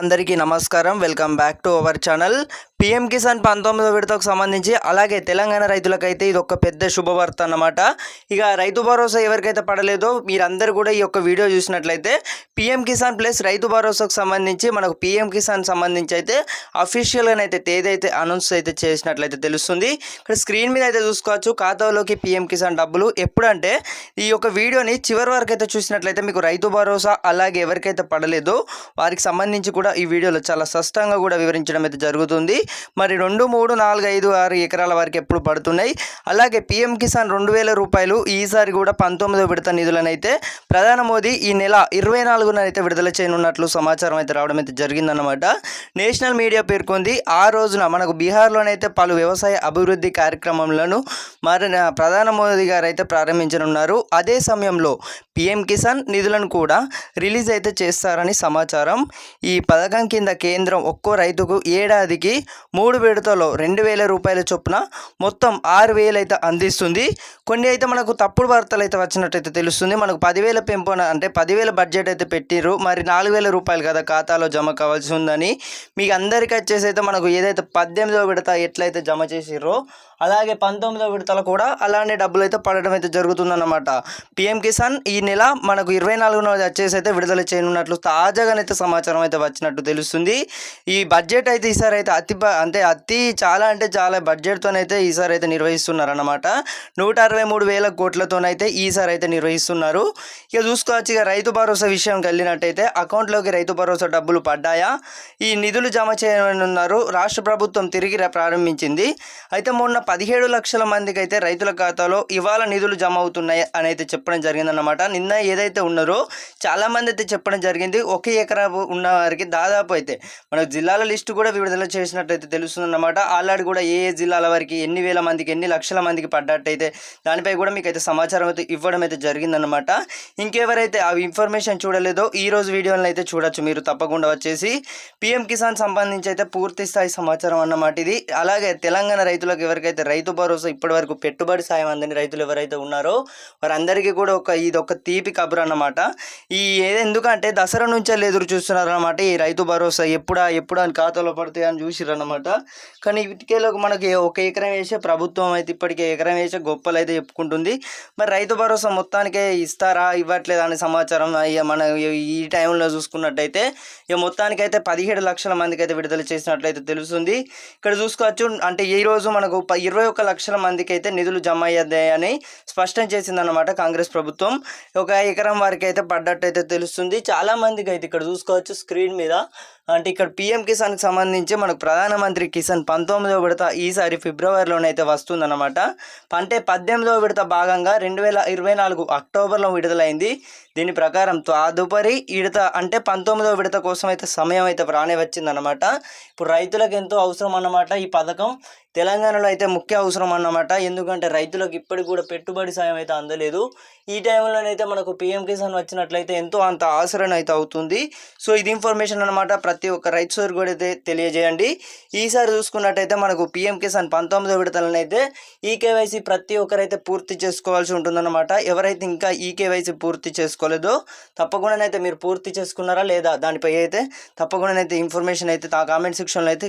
అందరికీ నమస్కారం. Welcome back to our channel. PM Kisan 19వ విడతకు సంబంధించి అలాగే తెలంగాణ రైతులకైతే ఇది ఒక పెద్ద శుభవార్త అన్నమాట. ఇక రైతు భరోసా ఎవరికైతే పడలేదో మీరందరూ కూడా ఈ యొక్క వీడియో చూసినట్లయితే పీఎం కిసాన్ ప్లస్ రైతు భరోసాకు సంబంధించి మనకు పీఎం కిసాన్ సంబంధించి అయితే అఫీషియల్గానైతే తేదీ అయితే అనౌన్స్ అయితే చేసినట్లయితే తెలుస్తుంది. ఇక్కడ స్క్రీన్ మీద అయితే చూసుకోవచ్చు ఖాతాలోకి పీఎం కిసాన్ డబ్బులు ఎప్పుడంటే ఈ యొక్క వీడియోని చివరి వరకు అయితే చూసినట్లయితే మీకు రైతు భరోసా అలాగే ఎవరికైతే పడలేదో వారికి సంబంధించి కూడా ఈ వీడియోలో చాలా స్పష్టంగా కూడా వివరించడం అయితే జరుగుతుంది. మరి 2, 3, 4, 5, 6 ఎకరాల వరకు ఎప్పుడు పడుతున్నాయి, అలాగే పీఎం కిసాన్ 2000 రూపాయలు ఈసారి కూడా 19వ విడత నిధులను అయితే ప్రధాని మోదీ ఈ నెల 24న అయితే విడుదల చేయనున్నట్లు సమాచారం అయితే రావడం అయితే జరిగిందన్నమాట. నేషనల్ మీడియా పేర్కొంది. ఆ రోజున మనకు బీహార్లోనైతే పలు వ్యవసాయ అభివృద్ధి కార్యక్రమాలను మరి ప్రధాని మోదీ గారు అయితే ప్రారంభించనున్నారు. అదే సమయంలో పీఎం కిసాన్ నిధులను కూడా రిలీజ్ అయితే చేస్తారని సమాచారం. ఈ పథకం కింద కేంద్రం ఒక్కో రైతుకు ఏడాదికి 3 విడతల్లో 2000 రూపాయల చొప్పున మొత్తం 6000 అయితే అందిస్తుంది. కొన్ని అయితే మనకు తప్పుడు వార్తలు అయితే వచ్చినట్టయితే తెలుస్తుంది. మనకు 10,000 పెంపున అంటే 10,000 బడ్జెట్ అయితే పెట్టిర్రు, మరి 4,000 రూపాయలు కదా ఖాతాలో జమ కావాల్సి ఉందని. మీకు అందరికీ వచ్చేసి అయితే మనకు ఏదైతే 18వ విడత ఎట్లయితే జమ చేసిర్రో అలాగే 19వ విడతలు కూడా అలానే డబ్బులు అయితే పడడం అయితే జరుగుతుందన్నమాట. పీఎం కిసాన్ ఈ నెల మనకు 24న వచ్చేసి అయితే విడుదల చేయనున్నట్లు తాజాగానైతే సమాచారం అయితే వచ్చినట్టు తెలుస్తుంది. ఈ బడ్జెట్ అయితే ఈసారి అయితే చాలా బడ్జెట్తోనైతే ఈసారి అయితే నిర్వహిస్తున్నారన్నమాట. 163,000 కోట్లతోనైతే ఈసారి అయితే నిర్వహిస్తున్నారు. ఇక చూసుకోవచ్చు. ఇక రైతు భరోసా విషయంకి వెళ్ళినట్టయితే అకౌంట్లోకి రైతు భరోసా డబ్బులు పడ్డాయా, ఈ నిధులు జమ చేయనున్నారు. రాష్ట్ర ప్రభుత్వం తిరిగి ప్రారంభించింది. అయితే మొన్న 17 లక్షల మందికి అయితే రైతుల ఖాతాలో ఇవాళ నిధులు జమ అవుతున్నాయి అని అయితే చెప్పడం జరిగిందన్నమాట. నిన్న ఏదైతే ఉన్నారో చాలామంది అయితే చెప్పడం జరిగింది. 1 ఎకరా ఉన్న వారికి దాదాపు అయితే మనకు జిల్లాల లిస్టు కూడా విడుదల చేసినట్టయితే తెలుస్తుందన్నమాట. ఆల్రెడీ కూడా ఏ జిల్లాల వారికి ఎన్ని వేల మందికి ఎన్ని లక్షల మందికి పడ్డట్టయితే దానిపై కూడా మీకు అయితే సమాచారం అయితే ఇవ్వడం అయితే జరిగిందన్నమాట. ఇంకెవరైతే ఆ ఇన్ఫర్మేషన్ చూడలేదో ఈ రోజు వీడియోలను అయితే చూడొచ్చు మీరు తప్పకుండా వచ్చేసి. పీఎం కిసాన్ సంబంధించి అయితే పూర్తి స్థాయి సమాచారం అన్నమాట ఇది. అలాగే తెలంగాణ రైతులకు ఎవరికైతే రైతు భరోసా ఇప్పటి వరకు పెట్టుబడి సాయం అందని రైతులు ఎవరైతే ఉన్నారో వారందరికీ కూడా ఇది ఒక తీపి కబురు అన్నమాట. ఎందుకంటే దసరా నుంచే ఎదురు చూస్తున్నారు అన్నమాట. ఈ రైతు భరోసా ఎప్పుడా అని ఖాతాలో పడతాయి అని చూసిర్రు అన్నమాట. కానీ ఇటుకేలోకి మనకి 1 ఎకరం వేసే ప్రభుత్వం అయితే ఇప్పటికే ఎకరం వేసే గొప్పలు అయితే చెప్పుకుంటుంది. మరి రైతు భరోసా మొత్తానికే ఇస్తారా ఇవ్వట్లేదు అనే సమాచారం మన ఈ టైంలో చూసుకున్నట్టయితే మొత్తానికైతే 17 లక్షల మందికి అయితే విడుదల చేసినట్లయితే తెలుస్తుంది. ఇక్కడ చూసుకోవచ్చు. అంటే ఈ రోజు మనకు 21 లక్షల మందికి అయితే నిధులు జమ అయ్యాయని స్పష్టం చేసిందన్నమాట కాంగ్రెస్ ప్రభుత్వం. 1 ఎకరం వారికి అయితే పడ్డట్టయితే తెలుస్తుంది. చాలా మందికి అయితే ఇక్కడ చూసుకోవచ్చు స్క్రీన్ మీద. అంటే ఇక్కడ పీఎం కిసాన్కి సంబంధించి మనకు ప్రధానమంత్రి కిసాన్ 19వ విడత ఈసారి ఫిబ్రవరిలోనైతే వస్తుందన్నమాట. అంటే 18వ విడత భాగంగా 2024 అక్టోబర్లో విడుదలైంది. దీని ప్రకారం తదుపరి విడత అంటే 19వ విడత కోసం అయితే సమయం అయితే రానే వచ్చిందన్నమాట. ఇప్పుడు రైతులకు ఎంతో అవసరం అన్నమాట ఈ పథకం. తెలంగాణలో అయితే ముఖ్య అవసరం అన్నమాట. ఎందుకంటే రైతులకు ఇప్పటికి కూడా పెట్టుబడి సాయం అయితే అందలేదు. ఈ టైంలోనైతే మనకు పీఎం కిసాన్ వచ్చినట్లయితే ఎంతో అంత ఆసరణ అయితే అవుతుంది. సో ఇది ఇన్ఫర్మేషన్ అనమాట. ప్రతి ఒక్క రైతు సోదరు కూడా అయితే తెలియజేయండి. ఈసారి చూసుకున్నట్టయితే మనకు పీఎం కిసాన్ 19వ విడతలను అయితే ఈకేవైసీ ప్రతి ఒక్కరైతే పూర్తి చేసుకోవాల్సి ఉంటుందన్నమాట. ఎవరైతే ఇంకా ఈకేవైసీ పూర్తి చేసుకోలేదో తప్పకుండానైతే మీరు పూర్తి చేసుకున్నారా లేదా దానిపై అయితే తప్పకుండానైతే ఇన్ఫర్మేషన్ అయితే కామెంట్ సెక్షన్లో అయితే